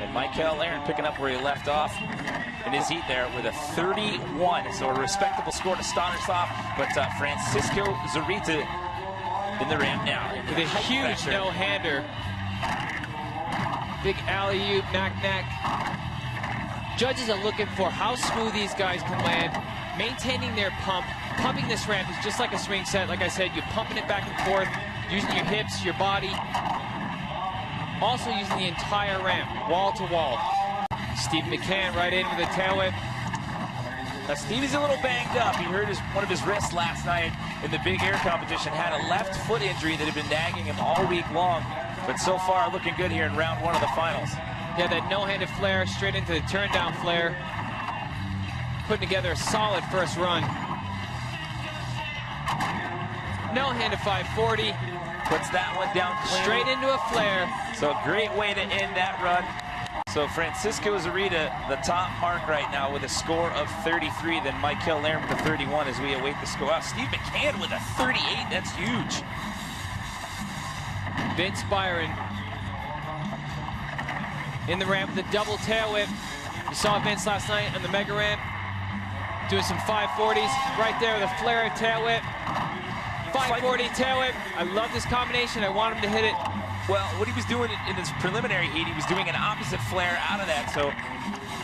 And Michael Aaron picking up where he left off in his heat there with a 31. So a respectable score to start us off. But Francisco Zurita in the ramp now. With a huge no-hander. Big alley-oop, knack-knack. Judges are looking for how smooth these guys can land, maintaining their pump. Pumping this ramp is just like a swing set. Like I said, you're pumping it back and forth, using your hips, your body. Also using the entire ramp, wall to wall. Steve McCann right in with a tail whip. Now Stevie's a little banged up. He hurt one of his wrists last night in the big air competition. Had a left foot injury that had been nagging him all week long. But so far looking good here in round one of the finals. Yeah, that no-handed flare straight into the turn-down flare. Putting together a solid first run. No-handed 540. Puts that one down clean. Straight into a flare. So a great way to end that run. So Francisco Zurita, the top mark right now with a score of 33. Then Michael Aaron with a 31 as we await the score. Steve McCann with a 38. That's huge. Vince Byron in the ramp with a double tail whip. You saw Vince last night on the mega ramp doing some 540s right there with a flare tail whip. 540 tail whip. I love this combination. I want him to hit it. Well, what he was doing in his preliminary heat, he was doing an opposite flare out of that, so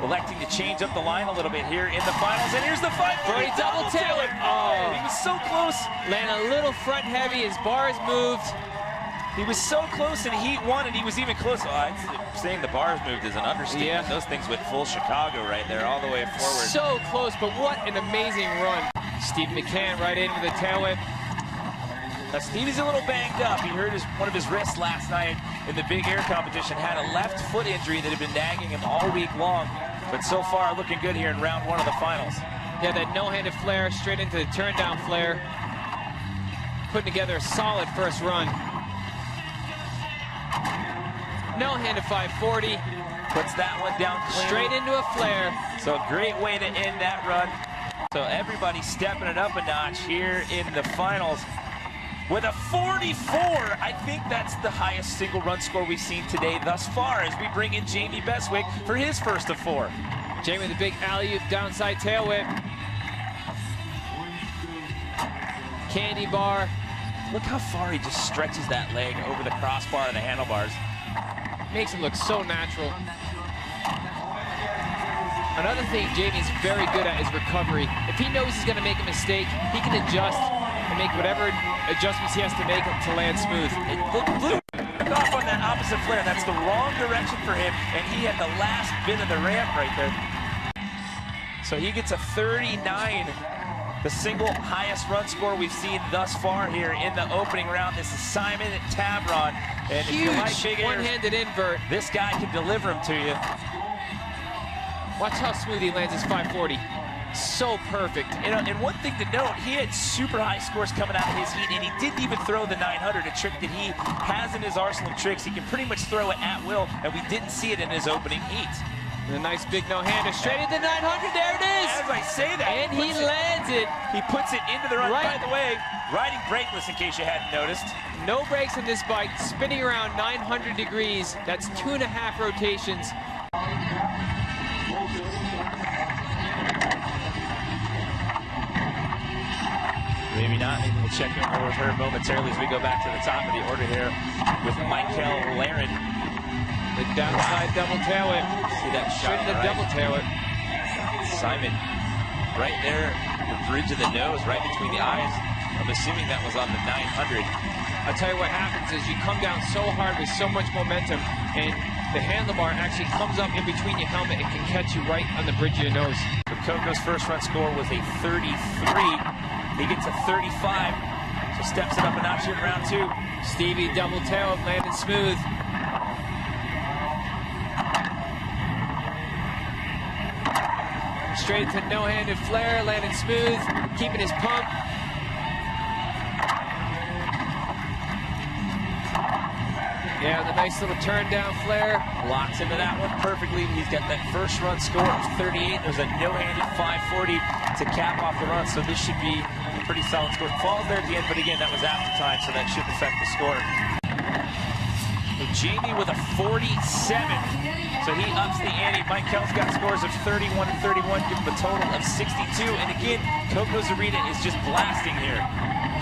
electing to change up the line a little bit here in the finals. And here's the 540 double tail whip. Oh, he was so close. Land a little front heavy. His bars moved. He was so close in heat one, and he was even closer. Saying the bars moved is an understatement. Yeah. Those things went full Chicago right there, all the way forward. So close, but what an amazing run. Steve McCann right in with a tail whip. Now Stevie's a little banged up. He hurt one of his wrists last night in the big air competition. Had a left foot injury that had been nagging him all week long. But so far looking good here in round one of the finals. Yeah, that no-handed flare straight into the turn-down flare. Putting together a solid first run. No-handed 540. Puts that one down clean. Straight into a flare. So a great way to end that run. So everybody stepping it up a notch here in the finals. With a 44, I think that's the highest single run score we've seen today thus far as we bring in Jamie Beswick for his first of four. Jamie with a big alley-oop downside tail whip. Candy bar. Look how far he just stretches that leg over the crossbar and the handlebars. Makes him look so natural. Another thing Jamie's very good at is recovery. If he knows he's going to make a mistake, he can adjust and make whatever adjustments he has to make to land smooth. Look off on that opposite flare. That's the wrong direction for him, and he had the last bit of the ramp right there. So he gets a 39, the single highest run score we've seen thus far here in the opening round. This is Simon Tabron. And huge if you like big one-handed invert. This guy can deliver them to you. Watch how smooth he lands his 540. So perfect. You know, and one thing to note, he had super high scores coming out of his heat, and he didn't even throw the 900, a trick that he has in his arsenal of tricks. He can pretty much throw it at will, and we didn't see it in his opening heat. And a nice big no-hander straight into the 900. There it is. As I say that, and he lands it. He puts it into the run. Right. By the way, riding brakeless in case you hadn't noticed. No brakes on this bike, spinning around 900 degrees. That's 2.5 rotations. Maybe not. Maybe we'll check in with her momentarily as we go back to the top of the order here with Michael Aaron. The downside double tail whip. See that shot, the right? double tail whip. Simon, right there, the bridge of the nose, right between the eyes. I'm assuming that was on the 900. I'll tell you what happens is you come down so hard with so much momentum, and the handlebar actually comes up in between your helmet and can catch you right on the bridge of your nose. So Coco's first run score was a 33. He gets a 35, so steps it up a notch here in round two. Stevie double tail landed smooth. Straight to no-handed flare, landed smooth, keeping his pump. Yeah, the nice little turn down flare. Locks into that one perfectly. He's got that first run score of 38. There's a no-handed 540 to cap off the run, so this should be a pretty solid score. Falls there at the end, but again, that was after time, so that should affect the score. So Jamie with a 47. So he ups the ante. Michael's got scores of 31 and 31, give him a total of 62. And again, Coco Zarita is just blasting here.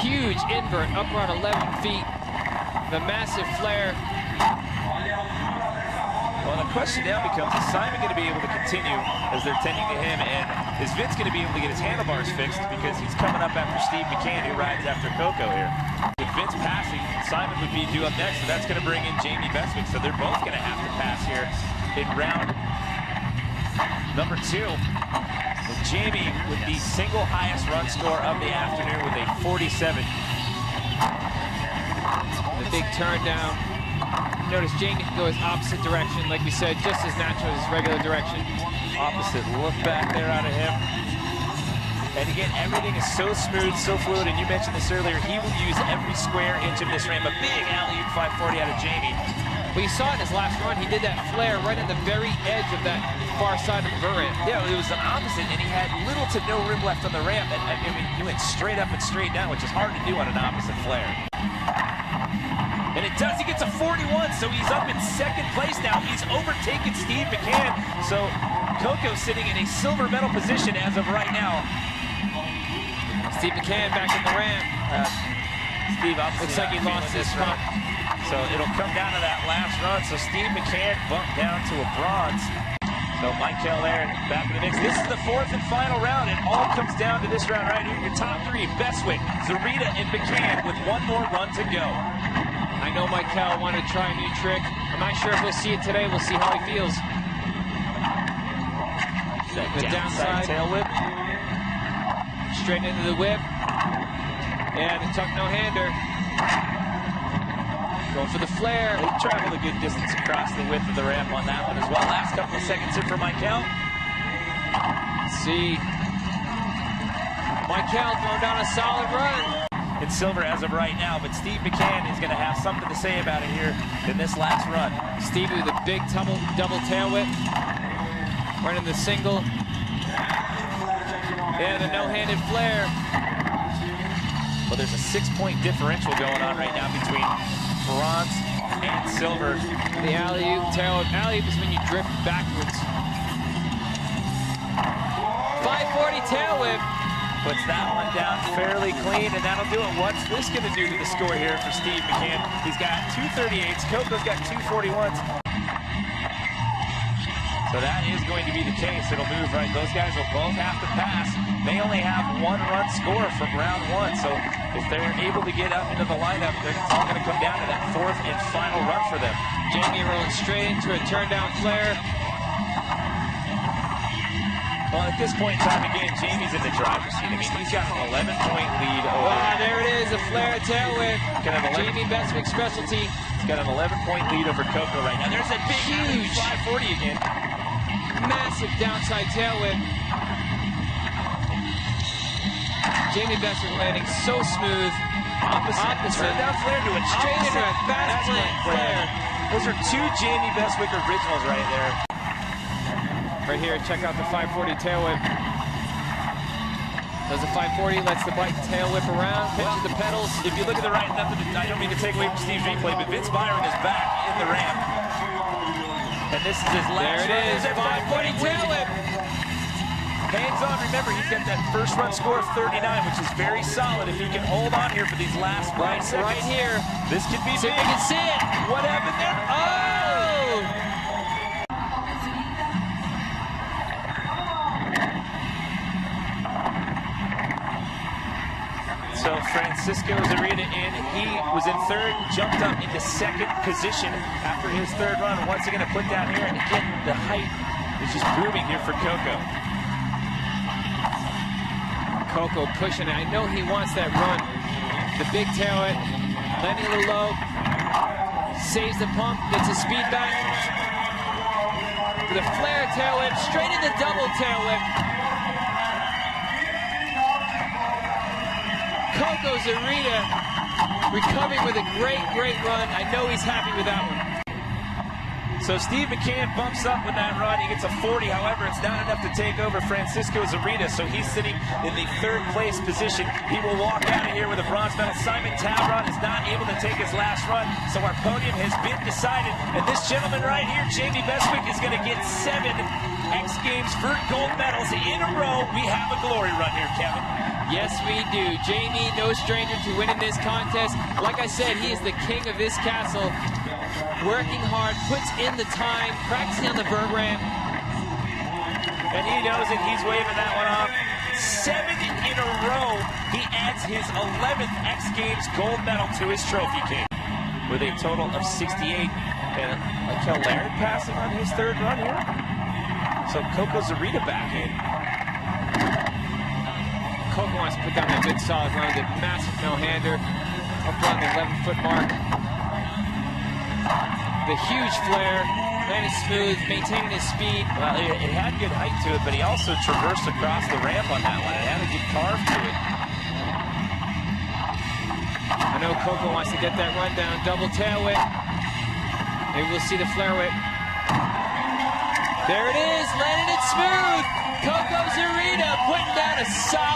Huge invert, up around 11 feet. The massive flare. Well, the question now becomes, is Simon going to be able to continue as they're tending to him? And is Vince going to be able to get his handlebars fixed? Because he's coming up after Steve McCann, who rides after Coco here. With Vince passing, Simon would be due up next, so that's going to bring in Jamie Beswick. So they're both going to have to pass here in round number 2. And Jamie with the single highest run score of the afternoon with a 47. The big turn down. Notice Jamie can go his opposite direction, like we said, just as natural as his regular direction. Opposite look back there out of him. And again, everything is so smooth, so fluid, and you mentioned this earlier, he will use every square inch of this ramp. A big alley-oop 540 out of Jamie. Well, you saw it in his last run, he did that flare right at the very edge of that far side of the vert ramp. Yeah, it was an opposite, and he had little to no room left on the ramp. And I mean, he went straight up and straight down, which is hard to do on an opposite flare. And it does, he gets a 41, so he's up in second place now. He's overtaken Steve McCann. So Coco sitting in a silver medal position as of right now. Steve McCann back in the ramp. Steve obviously looks like he lost this run. So it'll come down to that last run. So Steve McCann bumped down to a bronze. So Michael there back in the mix. This is the 4th and final round. It all comes down to this round right here. Your top 3, Beswick, Zarita, and McCann with one more run to go. I know Michael wanted to try a new trick. I'm not sure if we'll see it today. We'll see how he feels. The downside tail whip. Straight into the whip. And the tuck no-hander. Going for the flare. He traveled a good distance across the width of the ramp on that one as well. Last couple of seconds here for Michael. See. Michael throwing down a solid run. In silver as of right now, but Steve McCann is going to have something to say about it here in this last run. Stevie with a big double tail whip. Running the single. And the no-handed flare. Well, there's a 6-point differential going on right now between bronze and silver. The alley-oop tail whip. Alley-oop is when you drift backwards. 540 tail whip. Puts that one down fairly clean, and that'll do it. What's this going to do to the score here for Steve McCann? He's got 2 38s. Coco's got 2 41s. So that is going to be the case. It'll move right. Those guys will both have to pass. They only have 1 run score from round 1. So if they're able to get up into the lineup, then it's all going to come down to that 4th and final run for them. Jamie rolling straight into a turn down flare. Well, at this point in time, again, Jamie's in the driver's seat. I mean, he's got an 11-point lead over. Ah, there it is, a flare tail whip. Jamie Beswick specialty. He's got an 11-point lead over Coco right now. There's a big huge 540 again. Massive downside tail whip. Jamie Beswick landing so smooth. Opposite. Turn down flare to it. Straight into a fast flare. Those are 2 Jamie Beswick originals right there. Right here, check out the 540 tail whip. Does a 540, lets the bike tail whip around, pinches the pedals. If you look at the right, I don't mean to take away from Steve's replay, but Vince Byron is back in the ramp. And this is his last There it is, 540 tail whip. Hangs on, remember, he's got that first run score of 39, which is very solid. If he can hold on here for these last 5 seconds. Right here. This could be See if we can see it. What happened there? Oh! So Francisco Zarita in. He was in 3rd, jumped up into 2nd position after his 3rd run. What's he going to put down here? And again, the height is just booming here for Coco. Coco pushing it. I know he wants that run. The big tail whip, landing a little low, saves the pump, gets his speed back. The flare tail whip, straight into double tail whip. Coco Zarita recovering with a great run. I know he's happy with that one. So Steve McCann bumps up with that run. He gets a 40. However, it's not enough to take over Francisco Zarita. So he's sitting in the third place position. He will walk out of here with a bronze medal. Simon Tauron is not able to take his last run. So our podium has been decided. And this gentleman right here, Jamie Beswick, is going to get 7 X Games Vert gold medals in a row. We have a glory run here, Kevin. Yes, we do. Jamie, no stranger to winning this contest. Like I said, he is the king of this castle. Working hard, puts in the time, practicing on the vert ramp. And he knows it. He's waving that one off. 7 in a row. He adds his 11th X Games gold medal to his trophy case with a total of 68. And Mikel Laird passing on his third run here. So Coco Zarita back in. Coco wants to put down that good solid run with a massive no-hander up around the 11-foot mark. The huge flare, landed smooth, maintaining his speed. Well, it had good height to it, but he also traversed across the ramp on that one. It had a good carve to it. I know Coco wants to get that run down. Double tail whip. Maybe we'll see the flare whip. There it is, landed it smooth. Coco Zarita putting down a solid